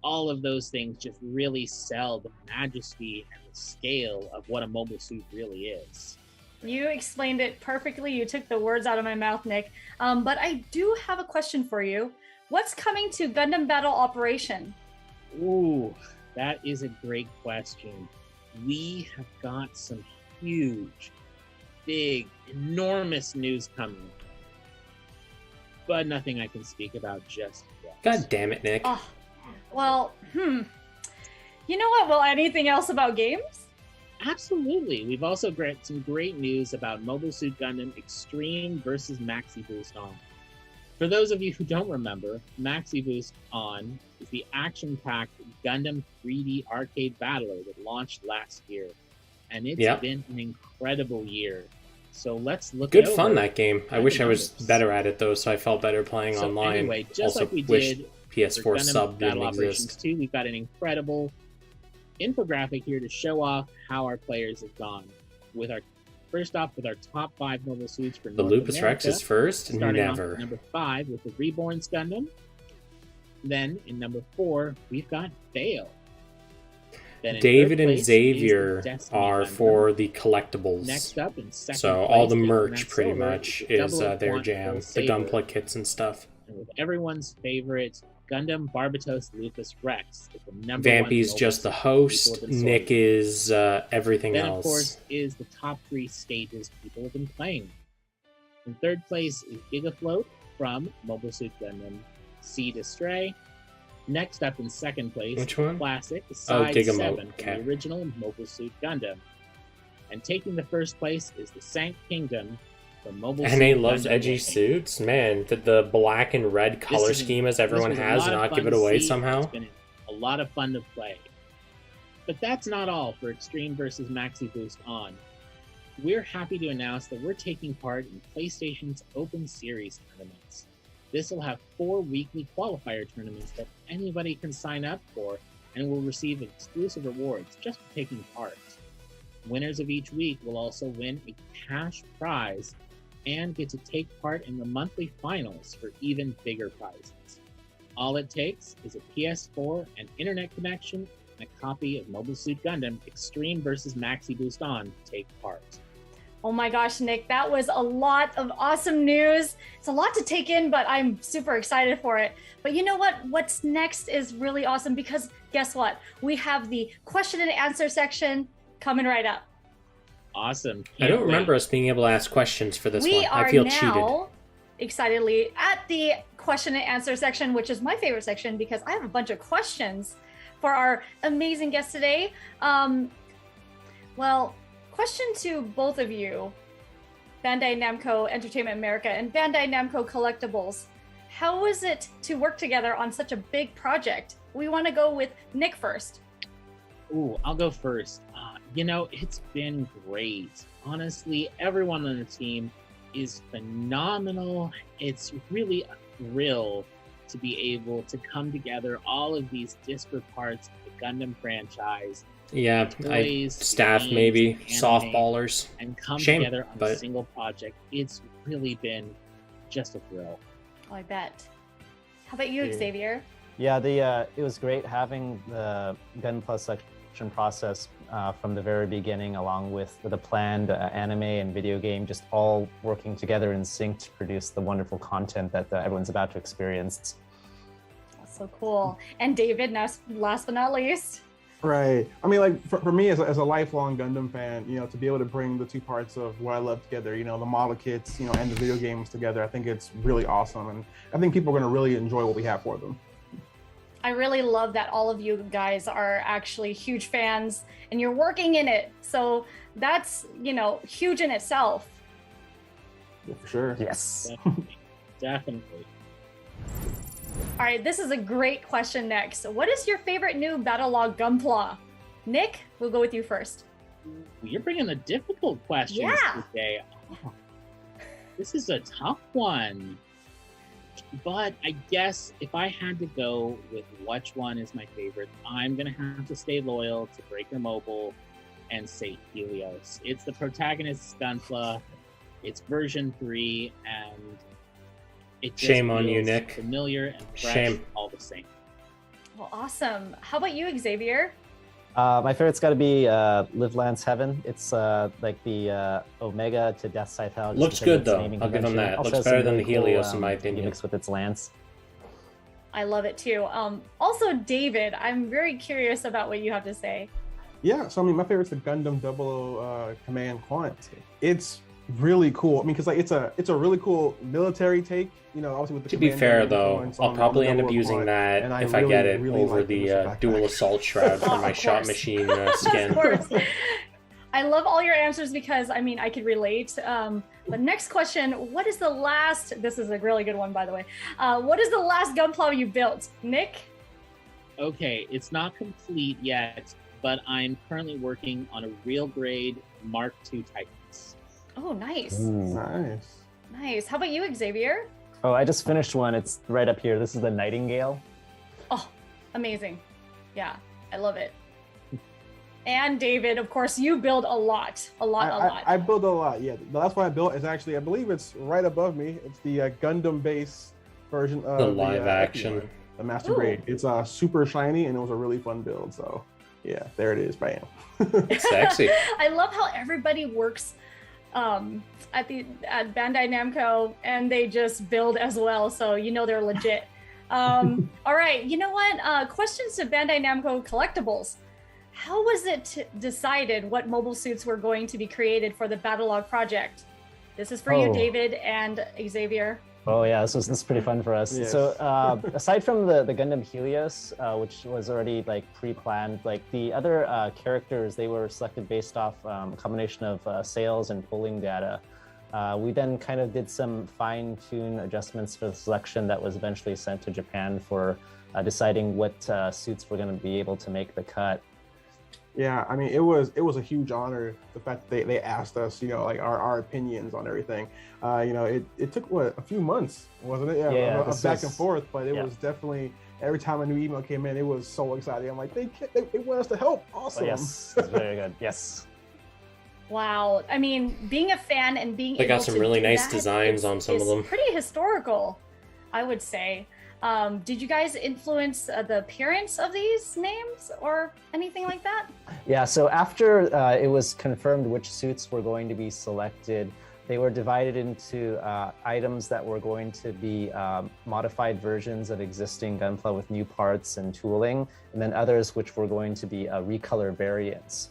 All of those things just really sell the majesty and the scale of what a mobile suit really is. You explained it perfectly. You took the words out of my mouth, Nick. But I do have a question for you. What's coming to Gundam Battle Operation? Ooh, that is a great question. We have got some huge, big, enormous news coming, but nothing I can speak about just yet. God damn it, Nick. Oh, well, You know what? Well, anything else about games? Absolutely. We've also got some great news about Mobile Suit Gundam Extreme versus Maxi Boost On. For those of you who don't remember, Maxi Boost On is the action-packed Gundam 3D arcade battler that launched last year. And it's been an incredible year. So let's look Good it fun, over. that game. I wish I was better at it, though, so I felt better playing online. Anyway, just also like we wish did PS4 for Gundam sub didn't Battle Operations exist. 2, we've got an incredible infographic here to show off how our players have gone. First off, with our top 5 mobile suits for The North Lupus America, Rex is first? starting off Never. at number 5 with the Reborn Gundam. Then in number 4, we've got Bale. Then in David third and place is the Xavier Destiny are Gundam. for the collectibles. Next up in second So place, all the taking merch that pretty silver, much the is Double their Quant jam. Full The Saber. Gunpla kits and stuff. And with everyone's favorite Gundam Barbatos Lupus Rex, is the number 1 Vampy's mobile just the suit host. people have been Nick sorting. is everything Then, else. of course, is the top 3 stages people have been playing. In third place is Gigafloat from Mobile Suit Gundam Seed Astray. Next up in second place Which is one? Classic Oh, Side Gigamote, 7 from okay. the original Mobile Suit Gundam. And taking the first place is the Xant Kingdom from Mobile Suit NA loves Gundam edgy Warhammer. suits? Man, did the black and red color This is- scheme as this everyone was a has lot of not fun give it to away see. somehow? It's been a lot of fun to play. But that's not all for Extreme versus Maxi Boost On. We're happy to announce that we're taking part in PlayStation's Open Series tournaments. This will have 4 weekly qualifier tournaments that anybody can sign up for and will receive exclusive rewards just for taking part. Winners of each week will also win a cash prize and get to take part in the monthly finals for even bigger prizes. All it takes is a PS4, an internet connection, and a copy of Mobile Suit Gundam Extreme vs. Maxi Boost On to take part. Oh my gosh, Nick, that was a lot of awesome news. It's a lot to take in, but I'm super excited for it. But you know what? What's next is really awesome because guess what? We have the question and answer section coming right up. Awesome. I don't remember us being able to ask questions for this We one. are I feel now cheated. excitedly at the question and answer section, which is my favorite section because I have a bunch of questions for our amazing guest today. Well, question to both of you, Bandai Namco Entertainment America and Bandai Namco Collectibles. How was it to work together on such a big project? We want to go with Nick first. Ooh, I'll go first. It's been great. Honestly, everyone on the team is phenomenal. It's really a thrill to be able to come together all of these disparate parts of the Gundam franchise. Yeah, Toys, staff games, maybe, anime, softballers. and come Shame, together on a but- single project. It's really been just a thrill. Oh, I bet. How about you, Yeah. Xavier? Yeah, it was great having the Gun Plus selection process from the very beginning, along with the planned anime and video game, just all working together in sync to produce the wonderful content that everyone's about to experience. That's so cool. And David, last but not least. Right. I mean, like for me as a lifelong Gundam fan, to be able to bring the two parts of what I love together, the model kits, and the video games together, I think it's really awesome. And I think people are going to really enjoy what we have for them. I really love that all of you guys are actually huge fans and you're working in it. So that's, huge in itself. Yeah, for sure. Yes. Definitely. All right, this is a great question next. What is your favorite new Battlelog Gunpla? Nick, we'll go with you first. You're bringing the difficult questions today. Oh, this is a tough one. But I guess if I had to go with which one is my favorite, I'm going to have to stay loyal to Breaker Mobile and say Helios. It's the protagonist's Gunpla. It's version 3, and it just Shame on you, feels Nick. familiar and fresh Shame. all the same. Well, awesome. How about you, Xavier? My favorite's got to be Live Lance Heaven. It's like the Omega to Death Scythe Hell. Looks good though. I'll give them that. Looks better than the Helios in my opinion. Mixed with its lance. I love it too. Also, David, I'm very curious about what you have to say. Yeah, so I mean, my favorite's the Gundam 00 Command Quant. It's really cool. I mean, because like it's a really cool military take. You know, obviously with the. To be fair though, I'll probably end up using that if I get it over the dual assault shroud for my shot machine skin. Of course. I love all your answers because I mean I could relate. But next question: what is the last? This is a really good one, by the way. What is the last gunpla you built, Nick? Okay, it's not complete yet, but I'm currently working on a real grade Mark II Titans. Oh, nice. Nice. Nice. How about you, Xavier? Oh, I just finished one. It's right up here. This is the Nightingale. Oh, amazing. Yeah, I love it. And David, of course, you build a lot. I build a lot, yeah. The last one I built is actually, I believe it's right above me. It's the Gundam base version of the live action. The Master Grade. It's super shiny and it was a really fun build. So yeah, there it is. Bam. It's sexy. I love how everybody works at Bandai Namco and they just build as well. So you know they're legit. All right, you know what? Questions to Bandai Namco Collectibles. How was it decided what mobile suits were going to be created for the Battlelog project? This is for you, David and Xavier. Oh yeah, this is pretty fun for us. Yes. So aside from the Gundam Helios, which was already like pre-planned, like the other characters, they were selected based off a combination of sales and polling data. We then kind of did some fine-tune adjustments for the selection that was eventually sent to Japan for deciding what suits were going to be able to make the cut. Yeah, I mean, it was a huge honor, the fact that they asked us, you know, like our opinions on everything. You know, it took, what, a few months, wasn't it? Yeah, back and forth, but it was definitely, every time a new email came in, it was so exciting. I'm like, they want us to help. Awesome. Oh, yes, it's very good. Yes. Wow. I mean, being a fan and being they able got some to really do nice that designs on some of them. Pretty historical, I would say. Did you guys influence the appearance of these names or anything like that? Yeah, so after it was confirmed which suits were going to be selected, they were divided into items that were going to be modified versions of existing Gunpla with new parts and tooling, and then others which were going to be recolor variants.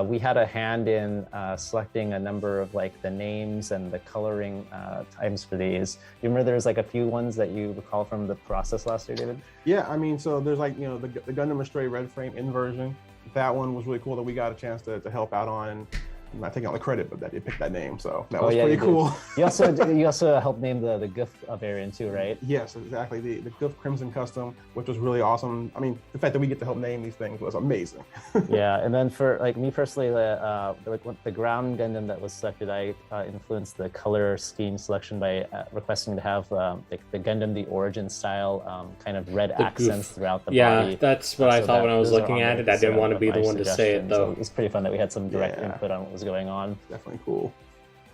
We had a hand in selecting a number of like the names and the coloring times for these. You remember there's like a few ones that you recall from the process last year, David? Yeah, I mean, so there's like, you know, the Gundam Astray Red Frame inversion. That one was really cool that we got a chance to help out on. And I'm not taking all the credit, but that you picked that name, so that was pretty cool. You also helped name the GUF variant too, right? Yes, exactly. The GUF Crimson Custom, which was really awesome. I mean, the fact that we get to help name these things was amazing. Yeah, and then for like me personally, the ground Gundam that was selected, I influenced the color scheme selection by requesting to have like the Gundam the Origin style kind of red accents throughout the body. Yeah, that's what I thought when I was looking at it. I didn't want to be the one to say it though. So it was pretty fun that we had some direct input on what was going on. Definitely cool.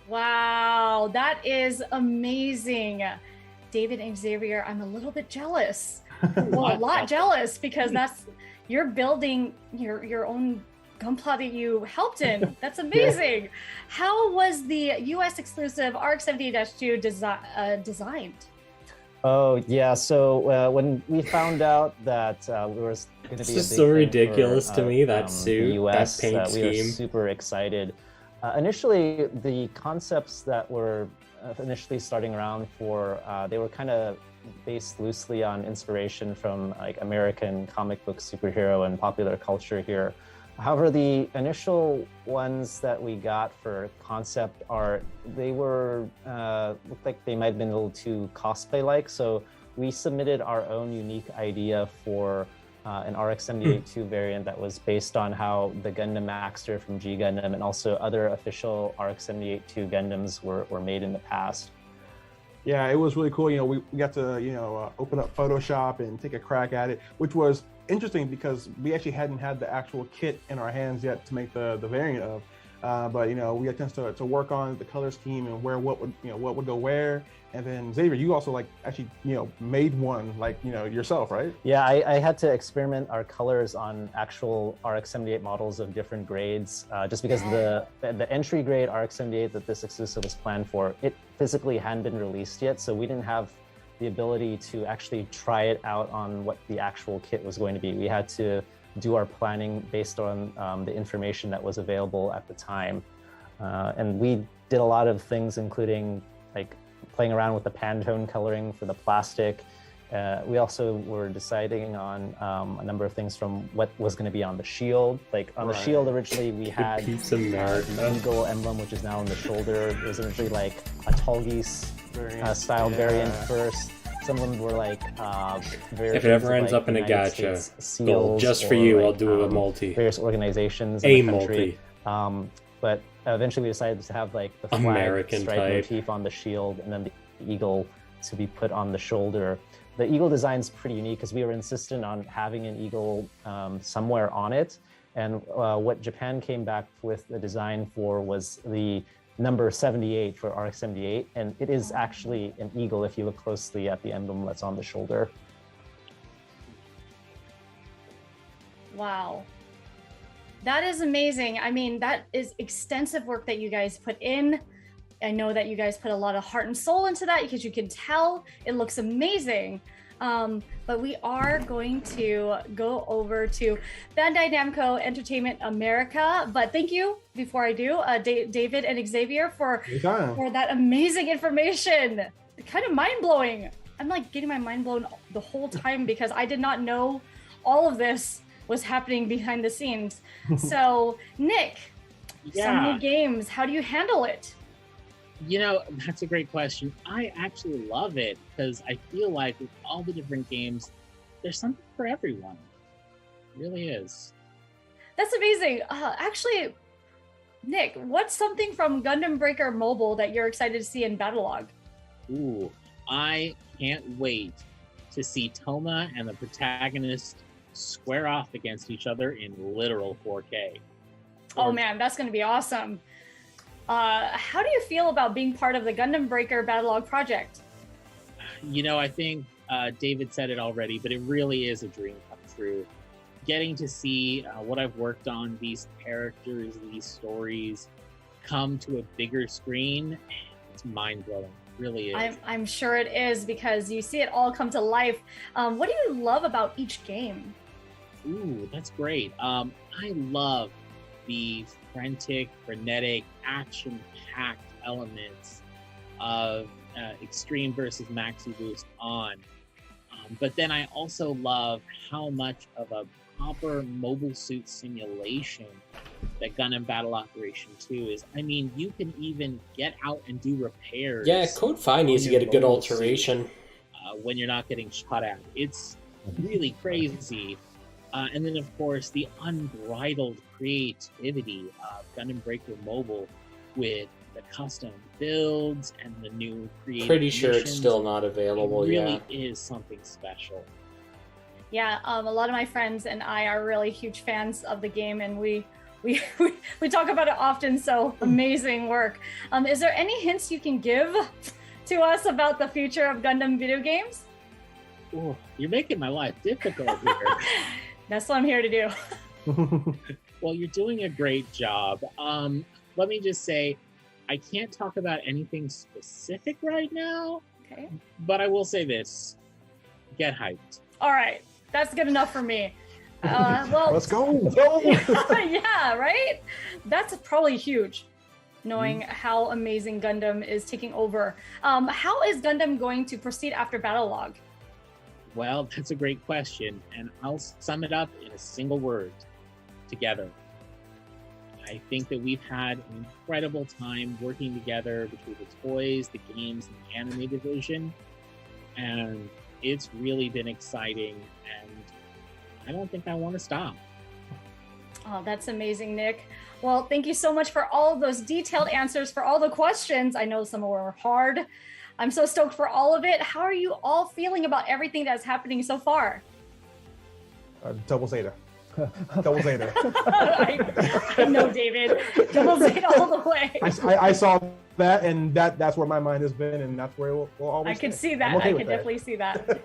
Wow, that is amazing. David and Xavier, I'm a little bit jealous. Well, a lot jealous because you're building your own Gunpla that you helped in. That's amazing. Yeah. How was the US exclusive RX-78-2 designed? Oh yeah, so when we found out that there was going to be it's so ridiculous to me, that suit, US, that paint scheme. We were super excited. Initially, the concepts that were initially starting around for, they were kind of based loosely on inspiration from like American comic book superhero and popular culture here. However, the initial ones that we got for concept art, they were, looked like they might have been a little too cosplay-like, so we submitted our own unique idea for an RX-78-2 variant that was based on how the Gundam Maxter from G Gundam and also other official RX-78-2 Gundams were made in the past. Yeah, it was really cool. You know, we got to, you know, open up Photoshop and take a crack at it, which was interesting because we actually hadn't had the actual kit in our hands yet to make the variant of. but we had a chance to work on the color scheme and what would go where. And then Xavier, you also actually made one yourself, right? Yeah, I had to experiment our colors on actual RX-78 models of different grades, just because the entry grade RX-78 that this exclusive was planned for, it physically hadn't been released yet, so we didn't have the ability to actually try it out on what the actual kit was going to be. We had to do our planning based on the information that was available at the time, and we did a lot of things, including playing around with the Pantone coloring for the plastic. We also were deciding on a number of things, from what was going to be on the shield. On the shield, originally we had the eagle emblem, which is now on the shoulder. It was originally a Tallgeese style variant first. Some of them were if it ever ends up in a gacha, gold, just for you, I'll do a multi. Various organizations in the country. But eventually we decided to have the flag American stripe type motif on the shield, and then the eagle to be put on the shoulder. The eagle design is pretty unique because we were insistent on having an eagle somewhere on it. And what Japan came back with the design for was the number 78 for RX-78. And it is actually an eagle if you look closely at the emblem that's on the shoulder. Wow. That is amazing. I mean, that is extensive work that you guys put in. I know that you guys put a lot of heart and soul into that, because you can tell it looks amazing. But we are going to go over to Bandai Namco Entertainment America. But thank you, before I do, David and Xavier, for that amazing information. Kind of mind-blowing. I'm getting my mind blown the whole time, because I did not know all of this was happening behind the scenes. So, Nick, some new games, how do you handle it? That's a great question. I actually love it, because I feel like with all the different games, there's something for everyone. It really is. That's amazing. Actually, Nick, what's something from Gundam Breaker Mobile that you're excited to see in Battlelog? Ooh, I can't wait to see Toma and the protagonist square off against each other in literal 4K. Oh man, that's going to be awesome. How do you feel about being part of the Gundam Breaker Battlelog project? I think David said it already, but it really is a dream come true. Getting to see what I've worked on, these characters, these stories, come to a bigger screen, it's mind-blowing. It really is. I'm sure it is, because you see it all come to life. What do you love about each game? Ooh, that's great. I love the frantic, frenetic, action-packed elements of Extreme versus Maxi Boost on. But then I also love how much of a proper mobile suit simulation that Gundam Battle Operation 2 is. I mean, you can even get out and do repairs. Yeah, Code 5 needs to get a good alteration. When you're not getting shot at. It's really crazy. And then, of course, the unbridled creativity of Gundam Breaker Mobile with the custom builds and the new creative Pretty sure it's still not available yet. It really is something special. Yeah, a lot of my friends and I are really huge fans of the game, and we talk about it often, so amazing work. Is there any hints you can give to us about the future of Gundam video games? Ooh, you're making my life difficult here. That's what I'm here to do. Well, you're doing a great job. Let me just say, I can't talk about anything specific right now. Okay. But I will say this. Get hyped. All right. That's good enough for me. Well, let's go. Yeah, right? That's probably huge, knowing how amazing Gundam is taking over. How is Gundam going to proceed after Battlelog? Well, that's a great question, and I'll sum it up in a single word: together. I think that we've had an incredible time working together between the toys, the games, and the anime division, and it's really been exciting, and I don't think I want to stop. Oh, that's amazing, Nick. Well, thank you so much for all of those detailed answers for all the questions. I know some were hard. I'm so stoked for all of it. How are you all feeling about everything that's happening so far? Double Zeta. Double Zeta. I know, David. Double Zeta all the way. I saw that, and that's where my mind has been, and that's where it will always. I can stay. see that. I'm okay I with can that. definitely see that.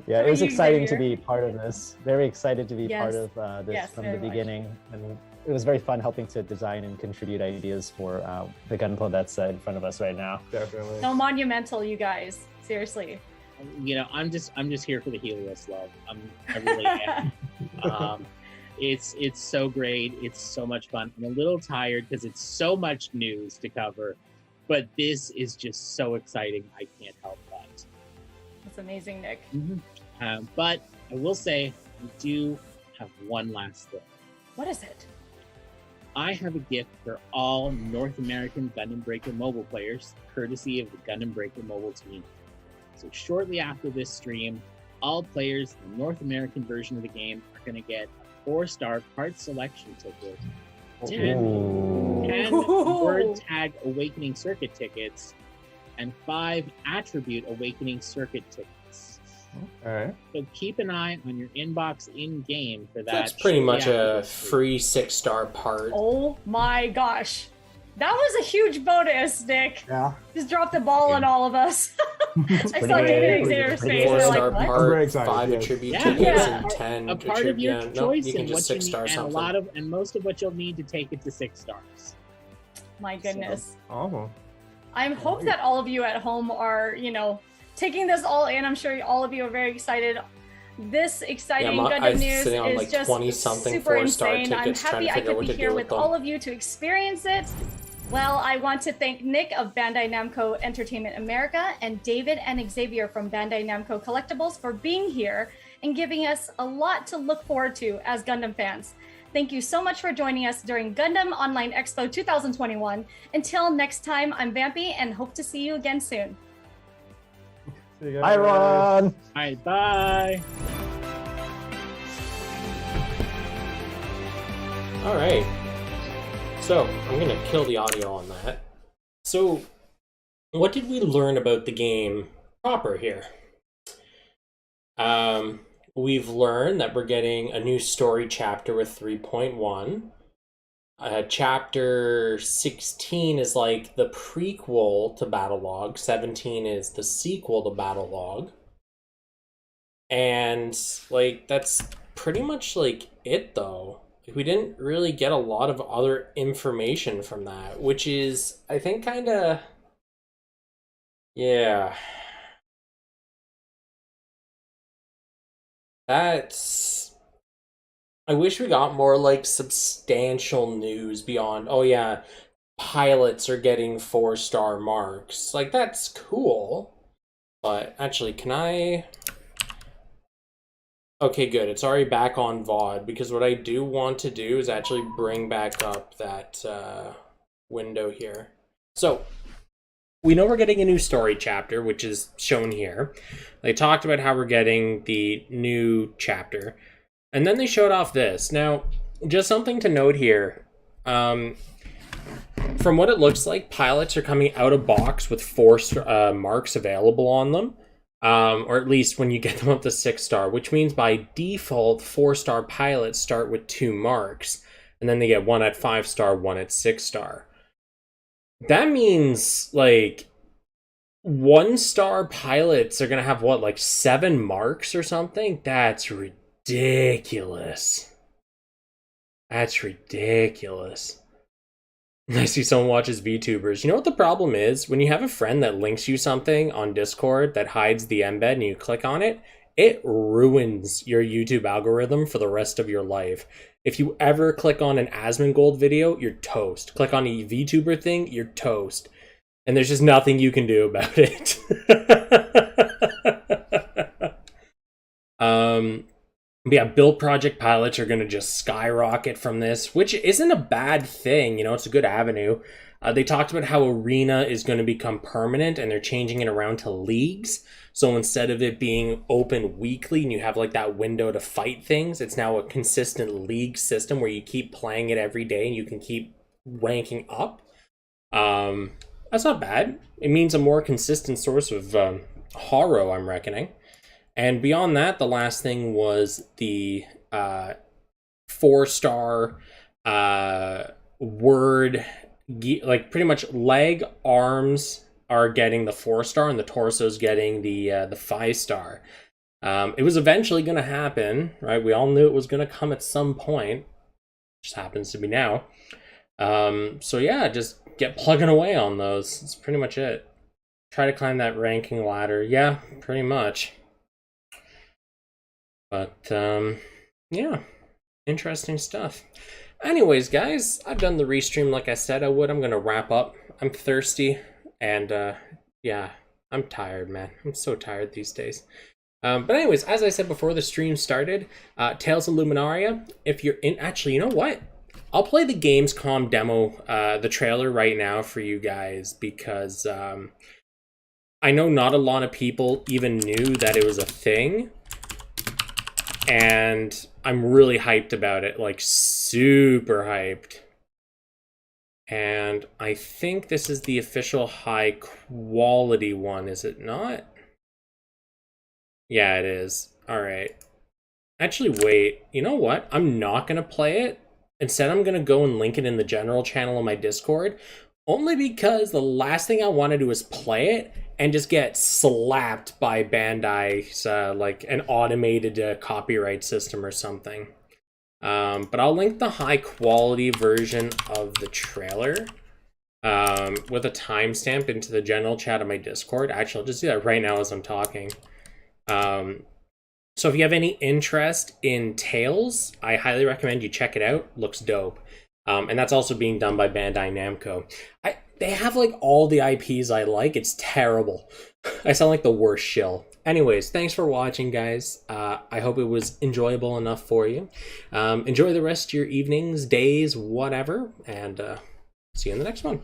Yeah, it was you, exciting to Xavier? be part of this. Very excited to be part Yes. of this Yes, from very the much. beginning. And it was very fun helping to design and contribute ideas for the Gunpla that's in front of us right now. Definitely. So monumental, you guys. Seriously. You know, I'm just here for the Helios love. I really am. It's so great. It's so much fun. I'm a little tired because it's so much news to cover, but this is just so exciting. I can't help but. That's amazing, Nick. But I will say, I do have one last thing. What is it? I have a gift for all North American Gundam Breaker Mobile players, courtesy of the Gundam Breaker Mobile team. So shortly after this stream, all players in the North American version of the game are going to get a 4-star part selection ticket, 10 word tag Awakening Circuit tickets, and 5 attribute Awakening Circuit tickets. All right. So keep an eye on your inbox in-game for that. That's pretty much shortly after a this stream. free 6-star part. Oh my gosh. That was a huge bonus, Nick. Yeah. Just dropped the ball on all of us. I saw pretty David and good. Xavier's Pretty face. good. They're 4-star like, what? I'm very part, excited, 5 yes. attribute Yeah, tickets, yeah. and 10 a part of your attribute. choice You can and just what you 6-star need, and something. and most of what you'll need to take it to 6 stars. My goodness. Awesome. I hope that all of you at home are, taking this all in. I'm sure all of you are very excited. This exciting I'm Gundam news sitting on is like just 20-something super 4-star insane. I'm tickets trying happy to I figure out could what be to do here with with them. all of you to experience it. Well, I want to thank Nick of Bandai Namco Entertainment America and David and Xavier from Bandai Namco Collectibles for being here and giving us a lot to look forward to as Gundam fans. Thank you so much for joining us during Gundam Online Expo 2021. Until next time, I'm Vampy and hope to see you again soon. See you guys. Bye, everyone. All right, bye. All right. So, I'm going to kill the audio on that. So, what did we learn about the game proper here? We've learned that we're getting a new story chapter with 3.1. Chapter 16 is like the prequel to Battlelog. 17 is the sequel to Battlelog. And, like, that's pretty much, like, it, though. We didn't really get a lot of other information from that, which is, I think, kind of... Yeah. That's... I wish we got more, like, substantial news beyond, oh yeah, pilots are getting 4-star marks. Like, that's cool. But, actually, can I... Okay, good. It's already back on VOD, because what I do want to do is actually bring back up that window here. So, we know we're getting a new story chapter, which is shown here. They talked about how we're getting the new chapter, and then they showed off this. Now, just something to note here. From what it looks like, pilots are coming out of box with 4 marks available on them. Or at least when you get them up to 6-star, which means by default, 4-star pilots start with 2 marks, and then they get 1 at 5-star, 1 at 6-star. That means, like, 1-star pilots are gonna have, what, like 7 marks or something? That's ridiculous. That's ridiculous. I see someone watches VTubers. You know what the problem is? When you have a friend that links you something on Discord that hides the embed and you click on it, it ruins your YouTube algorithm for the rest of your life. If you ever click on an Asmongold video, you're toast. Click on a VTuber thing, you're toast. And there's just nothing you can do about it. But yeah, build project pilots are going to just skyrocket from this, which isn't a bad thing. You know, it's a good avenue. They talked about how Arena is going to become permanent and they're changing it around to leagues. So instead of it being open weekly and you have like that window to fight things, it's now a consistent league system where you keep playing it every day and you can keep ranking up. That's not bad. It means a more consistent source of horror, I'm reckoning. And beyond that, the last thing was the 4-star word, like pretty much leg, arms are getting the 4-star and the torso's getting the 5-star. It was eventually going to happen, right? We all knew it was going to come at some point. Just happens to be now. So yeah, just get plugging away on those. That's pretty much it. Try to climb that ranking ladder. Yeah, pretty much. But yeah, interesting stuff. Anyways, guys, I've done the restream like I said I would. I'm gonna wrap up. I'm thirsty, and yeah, I'm tired, man. I'm so tired these days. But anyways, as I said before the stream started, Tales of Luminaria, if you're in... Actually, you know what? I'll play the Gamescom demo, the trailer right now for you guys, because I know not a lot of people even knew that it was a thing. And I'm really hyped about it, like super hyped. And I think this is the official high quality one, is it not? Yeah, it is. All right. Actually, wait. You know what? I'm not going to play it. Instead, I'm going to go and link it in the general channel on my Discord. Only because the last thing I want to do is play it and just get slapped by Bandai's, like, an automated copyright system or something. But I'll link the high-quality version of the trailer with a timestamp into the general chat of my Discord. Actually, I'll just do that right now as I'm talking. So if you have any interest in Tales, I highly recommend you check it out. Looks dope. And that's also being done by Bandai Namco. They have like all the IPs I like. It's terrible. I sound like the worst shill. Anyways, thanks for watching, guys. I hope it was enjoyable enough for you. Enjoy the rest of your evenings, days, whatever, and see you in the next one.